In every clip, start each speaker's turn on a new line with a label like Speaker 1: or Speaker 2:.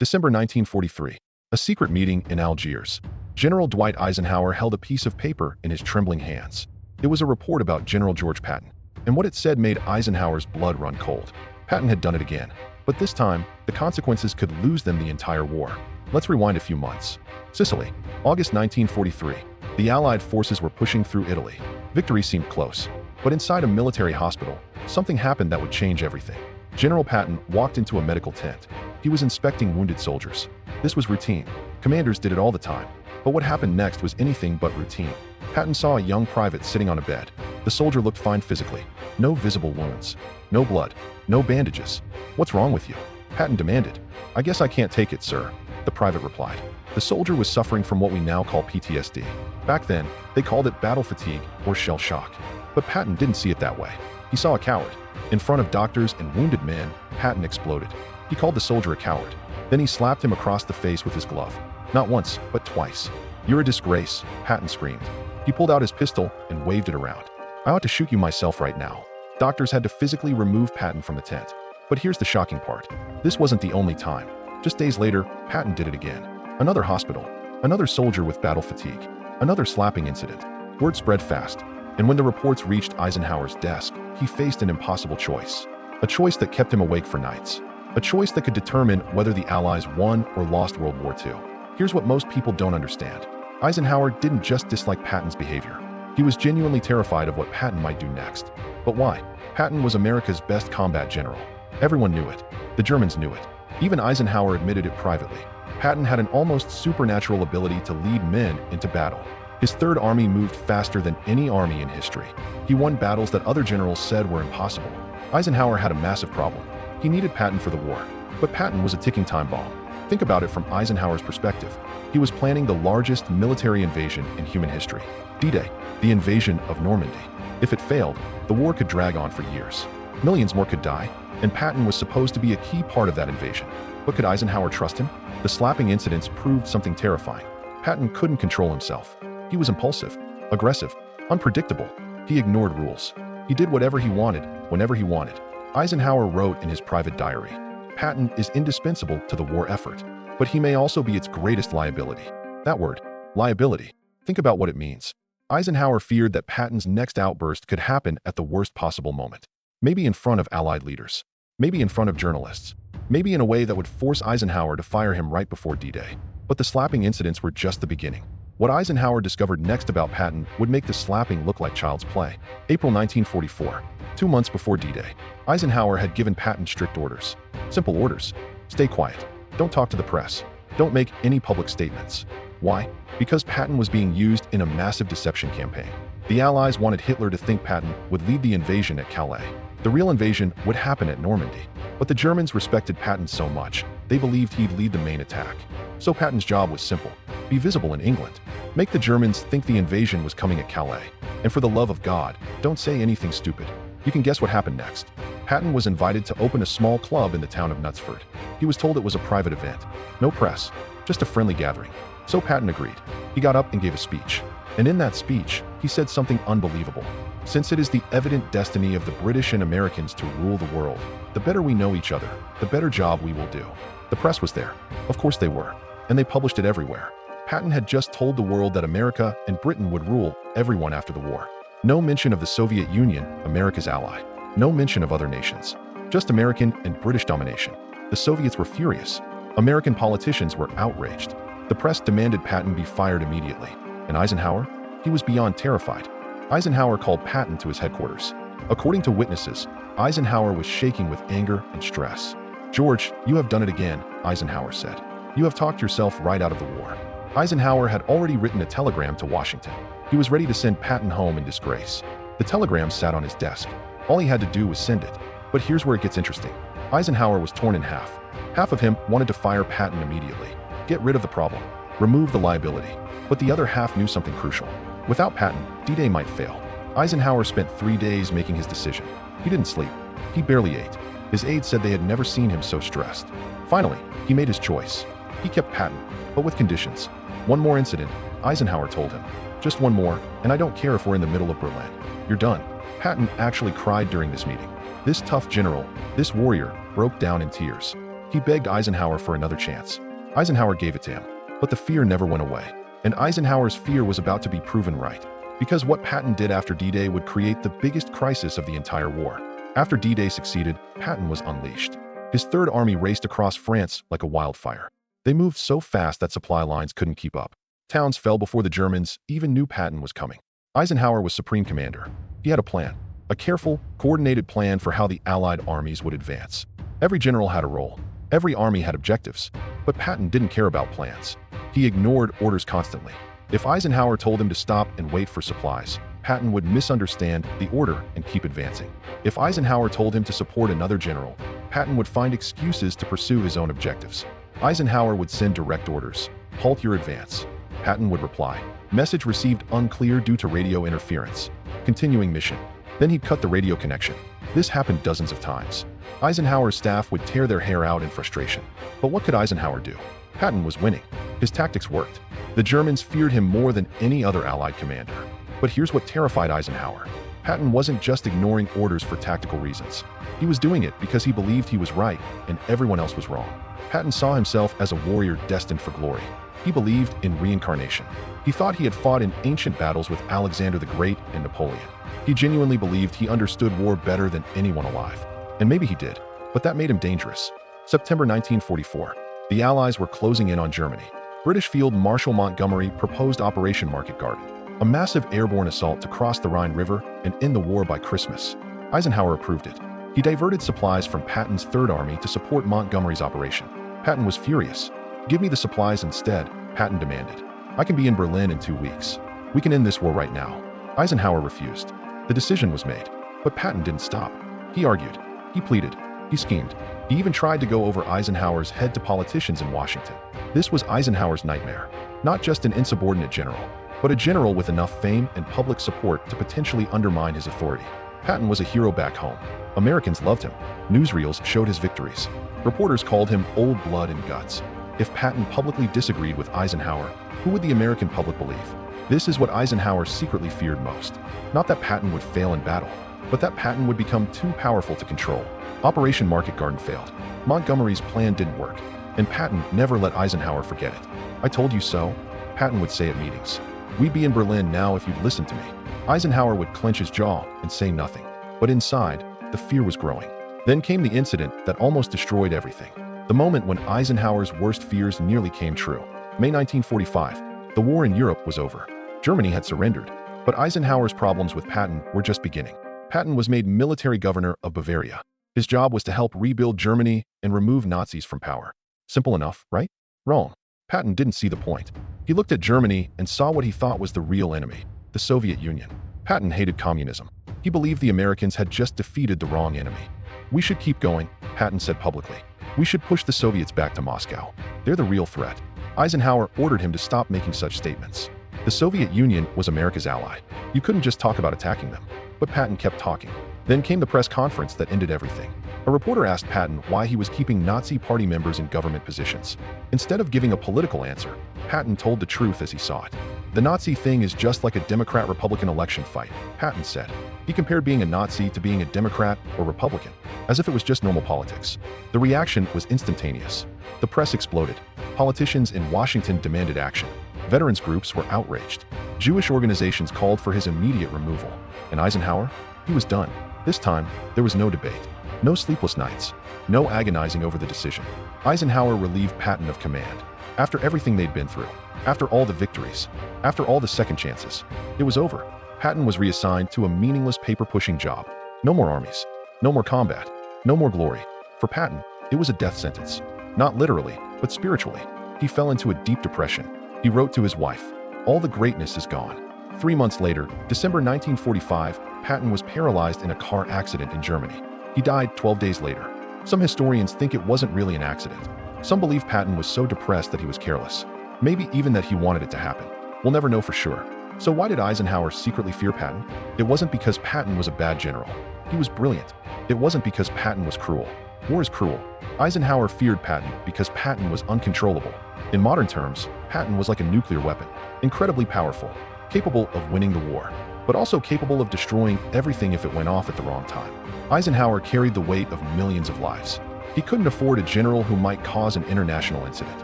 Speaker 1: December 1943. A secret meeting in Algiers. General Dwight Eisenhower held a piece of paper in his trembling hands. It was a report about General George Patton, and what it said made Eisenhower's blood run cold. Patton had done it again, but this time, the consequences could lose them the entire war. Let's rewind a few months. Sicily, August 1943. The Allied forces were pushing through Italy. Victory seemed close, but inside a military hospital, something happened that would change everything. General Patton walked into a medical tent. He was inspecting wounded soldiers. This was routine. Commanders did it all the time. But what happened next was anything but routine. Patton saw a young private sitting on a bed. The soldier looked fine physically. No visible wounds. No blood. No bandages. "What's wrong with you?" Patton demanded. "I guess I can't take it, sir," the private replied. The soldier was suffering from what we now call PTSD. Back then, they called it battle fatigue or shell shock. But Patton didn't see it that way. He saw a coward. In front of doctors and wounded men, Patton exploded. He called the soldier a coward. Then he slapped him across the face with his glove. Not once, but twice. "You're a disgrace," Patton screamed. He pulled out his pistol and waved it around. "I ought to shoot you myself right now." Doctors had to physically remove Patton from the tent. But here's the shocking part. This wasn't the only time. Just days later, Patton did it again. Another hospital. Another soldier with battle fatigue. Another slapping incident. Word spread fast. And when the reports reached Eisenhower's desk, he faced an impossible choice. A choice that kept him awake for nights. A choice that could determine whether the Allies won or lost World War II. Here's what most people don't understand. Eisenhower didn't just dislike Patton's behavior. He was genuinely terrified of what Patton might do next. But why? Patton was America's best combat general. Everyone knew it. The Germans knew it. Even Eisenhower admitted it privately. Patton had an almost supernatural ability to lead men into battle. His Third Army moved faster than any army in history. He won battles that other generals said were impossible. Eisenhower had a massive problem. He needed Patton for the war. But Patton was a ticking time bomb. Think about it from Eisenhower's perspective. He was planning the largest military invasion in human history. D-Day, the invasion of Normandy. If it failed, the war could drag on for years. Millions more could die, and Patton was supposed to be a key part of that invasion. But could Eisenhower trust him? The slapping incidents proved something terrifying. Patton couldn't control himself. He was impulsive, aggressive, unpredictable. He ignored rules. He did whatever he wanted, whenever he wanted. Eisenhower wrote in his private diary, "Patton is indispensable to the war effort, but he may also be its greatest liability." That word, liability, think about what it means. Eisenhower feared that Patton's next outburst could happen at the worst possible moment. Maybe in front of Allied leaders. Maybe in front of journalists. Maybe in a way that would force Eisenhower to fire him right before D-Day. But the slapping incidents were just the beginning. What Eisenhower discovered next about Patton would make the slapping look like child's play. April 1944, 2 months before D-Day. Eisenhower had given Patton strict orders. Simple orders. Stay quiet. Don't talk to the press. Don't make any public statements. Why? Because Patton was being used in a massive deception campaign. The Allies wanted Hitler to think Patton would lead the invasion at Calais. The real invasion would happen at Normandy. But the Germans respected Patton so much, they believed he'd lead the main attack. So Patton's job was simple. Be visible in England. Make the Germans think the invasion was coming at Calais. And for the love of God, don't say anything stupid. You can guess what happened next. Patton was invited to open a small club in the town of Knutsford. He was told it was a private event. No press. Just a friendly gathering. So Patton agreed. He got up and gave a speech. And in that speech, he said something unbelievable. "Since it is the evident destiny of the British and Americans to rule the world, the better we know each other, the better job we will do." The press was there. Of course they were. And they published it everywhere. Patton had just told the world that America and Britain would rule everyone after the war. No mention of the Soviet Union, America's ally. No mention of other nations. Just American and British domination. The Soviets were furious. American politicians were outraged. The press demanded Patton be fired immediately. And Eisenhower? He was beyond terrified. Eisenhower called Patton to his headquarters. According to witnesses, Eisenhower was shaking with anger and stress. "George, you have done it again," Eisenhower said. "You have talked yourself right out of the war." Eisenhower had already written a telegram to Washington. He was ready to send Patton home in disgrace. The telegram sat on his desk. All he had to do was send it. But here's where it gets interesting. Eisenhower was torn in half. Half of him wanted to fire Patton immediately. Get rid of the problem. Remove the liability. But the other half knew something crucial. Without Patton, D-Day might fail. Eisenhower spent 3 days making his decision. He didn't sleep. He barely ate. His aides said they had never seen him so stressed. Finally, he made his choice. He kept Patton, but with conditions. "One more incident," Eisenhower told him. "Just one more, and I don't care if we're in the middle of Berlin. You're done." Patton actually cried during this meeting. This tough general, this warrior, broke down in tears. He begged Eisenhower for another chance. Eisenhower gave it to him, but the fear never went away. And Eisenhower's fear was about to be proven right, because what Patton did after D-Day would create the biggest crisis of the entire war. After D-Day succeeded, Patton was unleashed. His Third Army raced across France like a wildfire. They moved so fast that supply lines couldn't keep up. Towns fell before the Germans even knew Patton was coming. Eisenhower was supreme commander. He had a plan, a careful, coordinated plan for how the Allied armies would advance. Every general had a role. Every army had objectives. But Patton didn't care about plans. He ignored orders constantly. If Eisenhower told him to stop and wait for supplies, Patton would misunderstand the order and keep advancing. If Eisenhower told him to support another general, Patton would find excuses to pursue his own objectives. Eisenhower would send direct orders, "Halt your advance." Patton would reply, "Message received unclear due to radio interference. Continuing mission." Then he'd cut the radio connection. This happened dozens of times. Eisenhower's staff would tear their hair out in frustration. But what could Eisenhower do? Patton was winning. His tactics worked. The Germans feared him more than any other Allied commander. But here's what terrified Eisenhower. Patton wasn't just ignoring orders for tactical reasons. He was doing it because he believed he was right and everyone else was wrong. Patton saw himself as a warrior destined for glory. He believed in reincarnation. He thought he had fought in ancient battles with Alexander the Great and Napoleon. He genuinely believed he understood war better than anyone alive. And maybe he did, but that made him dangerous. September 1944. The Allies were closing in on Germany. British Field Marshal Montgomery proposed Operation Market Garden, a massive airborne assault to cross the Rhine River and end the war by Christmas. Eisenhower approved it. He diverted supplies from Patton's Third Army to support Montgomery's operation. Patton was furious. "Give me the supplies instead," Patton demanded. "I can be in Berlin in 2 weeks. We can end this war right now." Eisenhower refused. The decision was made. But Patton didn't stop. He argued. He pleaded. He schemed. He even tried to go over Eisenhower's head to politicians in Washington. This was Eisenhower's nightmare. Not just an insubordinate general, but a general with enough fame and public support to potentially undermine his authority. Patton was a hero back home. Americans loved him. Newsreels showed his victories. Reporters called him old blood and guts. If Patton publicly disagreed with Eisenhower, who would the American public believe? This is what Eisenhower secretly feared most. Not that Patton would fail in battle, but that Patton would become too powerful to control. Operation Market Garden failed. Montgomery's plan didn't work, and Patton never let Eisenhower forget it. "I told you so," Patton would say at meetings. "We'd be in Berlin now if you'd listened to me." Eisenhower would clench his jaw and say nothing. But inside, the fear was growing. Then came the incident that almost destroyed everything. The moment when Eisenhower's worst fears nearly came true. May 1945. The war in Europe was over. Germany had surrendered. But Eisenhower's problems with Patton were just beginning. Patton was made military governor of Bavaria. His job was to help rebuild Germany and remove Nazis from power. Simple enough, right? Wrong. Patton didn't see the point. He looked at Germany and saw what he thought was the real enemy, the Soviet Union. Patton hated communism. He believed the Americans had just defeated the wrong enemy. "We should keep going," Patton said publicly. "We should push the Soviets back to Moscow. They're the real threat." Eisenhower ordered him to stop making such statements. The Soviet Union was America's ally. You couldn't just talk about attacking them. But Patton kept talking. Then came the press conference that ended everything. A reporter asked Patton why he was keeping Nazi party members in government positions. Instead of giving a political answer, Patton told the truth as he saw it. "The Nazi thing is just like a Democrat-Republican election fight," Patton said. He compared being a Nazi to being a Democrat or Republican, as if it was just normal politics. The reaction was instantaneous. The press exploded. Politicians in Washington demanded action. Veterans groups were outraged. Jewish organizations called for his immediate removal. And Eisenhower? He was done. This time, there was no debate. No sleepless nights. No agonizing over the decision. Eisenhower relieved Patton of command. After everything they'd been through, after all the victories, after all the second chances, it was over. Patton was reassigned to a meaningless paper-pushing job. No more armies. No more combat. No more glory. For Patton, it was a death sentence. Not literally, but spiritually. He fell into a deep depression. He wrote to his wife, "All the greatness is gone." 3 months later, December 1945, Patton was paralyzed in a car accident in Germany. He died 12 days later. Some historians think it wasn't really an accident. Some believe Patton was so depressed that he was careless. Maybe even that he wanted it to happen. We'll never know for sure. So why did Eisenhower secretly fear Patton? It wasn't because Patton was a bad general. He was brilliant. It wasn't because Patton was cruel. War is cruel. Eisenhower feared Patton because Patton was uncontrollable. In modern terms, Patton was like a nuclear weapon, incredibly powerful, capable of winning the war, but also capable of destroying everything if it went off at the wrong time. Eisenhower carried the weight of millions of lives. He couldn't afford a general who might cause an international incident,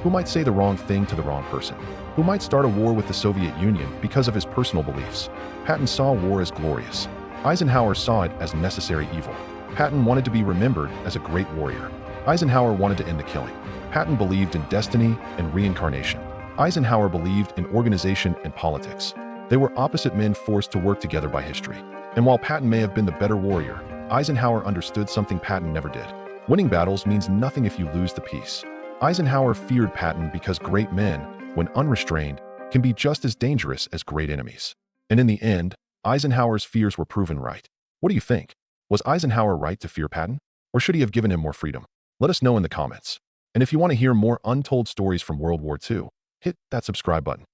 Speaker 1: who might say the wrong thing to the wrong person, who might start a war with the Soviet Union because of his personal beliefs. Patton saw war as glorious. Eisenhower saw it as necessary evil. Patton wanted to be remembered as a great warrior. Eisenhower wanted to end the killing. Patton believed in destiny and reincarnation. Eisenhower believed in organization and politics. They were opposite men forced to work together by history. And while Patton may have been the better warrior, Eisenhower understood something Patton never did. Winning battles means nothing if you lose the peace. Eisenhower feared Patton because great men, when unrestrained, can be just as dangerous as great enemies. And in the end, Eisenhower's fears were proven right. What do you think? Was Eisenhower right to fear Patton? Or should he have given him more freedom? Let us know in the comments. And if you want to hear more untold stories from World War II, hit that subscribe button.